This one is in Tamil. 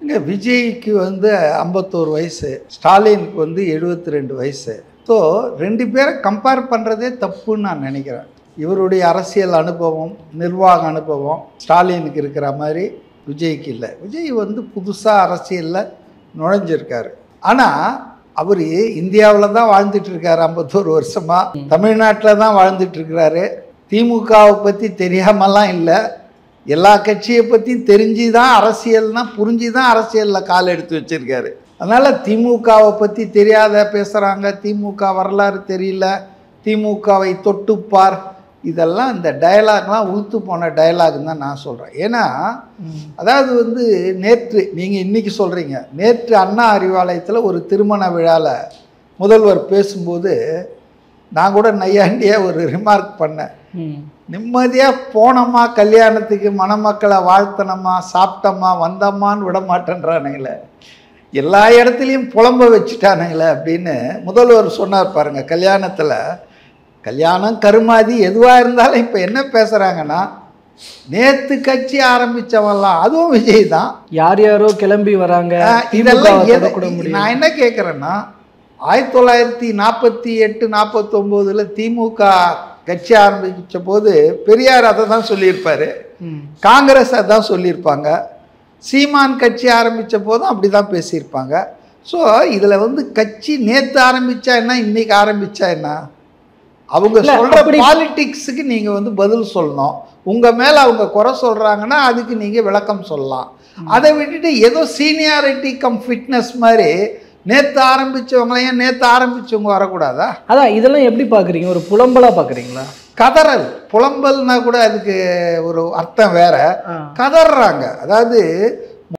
இங்கே விஜய்க்கு வந்து 51 வயசு, ஸ்டாலினுக்கு வந்து 72 வயசு. ஸோ 2 பேரை கம்பேர் பண்ணுறதே தப்புன்னு நான் நினைக்கிறேன். இவருடைய அரசியல் அனுபவம், நிர்வாக அனுபவம் ஸ்டாலினுக்கு இருக்கிற மாதிரி விஜய்க்கு இல்லை. விஜய் வந்து புதுசாக அரசியலில் நுழைஞ்சிருக்காரு. ஆனால் அவர் இந்தியாவில் தான் வாழ்ந்துட்டுருக்காரு. 51 வருஷமாக தமிழ்நாட்டில் தான் வாழ்ந்துட்டுருக்கிறாரு. திமுகவை பற்றி தெரியாமலாம் இல்லை, எல்லா கட்சியை பற்றியும் தெரிஞ்சு தான் அரசியல்னால் புரிஞ்சு தான் அரசியலில் கால் எடுத்து வச்சுருக்காரு. அதனால் திமுகவை பற்றி தெரியாத பேசுகிறாங்க, திமுக வரலாறு தெரியல, திமுகவை தொட்டுப்பார், இதெல்லாம் இந்த டயலாக்லாம் உளுத்து போன டயலாக்னு தான் நான் சொல்கிறேன். ஏன்னா அதாவது வந்து நேற்று நீங்கள் இன்றைக்கி சொல்கிறீங்க, நேற்று அண்ணா அறிவாலயத்தில் ஒரு திருமண விழாவில் முதல்வர் பேசும்போது நான் கூட நையாண்டியாக ஒரு ரிமார்க் பண்ணேன். நிம்மதியாக போனோமா கல்யாணத்துக்கு, மணமக்களை வாழ்த்தனமா, சாப்பிட்டோமா, வந்தோமான்னு விட மாட்டேன்றானுங்களே, எல்லா இடத்துலையும் புலம்ப வச்சுட்டானுங்களே அப்படின்னு முதல்வர் சொன்னார் பாருங்கள். கல்யாணத்தில் கல்யாணம் கருமாதி எதுவாக இருந்தாலும் இப்போ என்ன பேசுகிறாங்கன்னா, நேற்று கட்சி ஆரம்பித்தவன்லாம் அதுவும் விஜய் தான், யார் யாரோ கிளம்பி வராங்க, இதெல்லாம் நான் என்ன கேட்குறேன்னா 1948 49 திமுக கட்சி ஆரம்பித்த போது பெரியார் அதை தான் சொல்லியிருப்பார், காங்கிரஸ் அதை தான் சொல்லியிருப்பாங்க, சீமான் கட்சி ஆரம்பித்த போதும் அப்படி தான் பேசியிருப்பாங்க. ஸோ இதில் வந்து கட்சி நேற்று ஆரம்பித்தா என்ன, இன்றைக்கி ஆரம்பித்தா என்ன, அவங்க சொல்கிற பாலிட்டிக்ஸுக்கு நீங்கள் வந்து பதில் சொல்லணும். உங்கள் மேலே அவங்க குறை சொல்கிறாங்கன்னா அதுக்கு நீங்கள் விளக்கம் சொல்லலாம். அதை விட்டுட்டு ஏதோ சீனியாரிட்டி கம் ஃபிட்னஸ் மாதிரி நேற்று ஆரம்பித்தவங்களையும் நேற்று ஆரம்பித்தவங்க வரக்கூடாதா? அதான் இதெல்லாம் எப்படி பார்க்குறீங்க, ஒரு புலம்பலாக பார்க்குறீங்களா? கதறல், புலம்பல்னா கூட அதுக்கு ஒரு அர்த்தம் வேற. கதறாங்க, அதாவது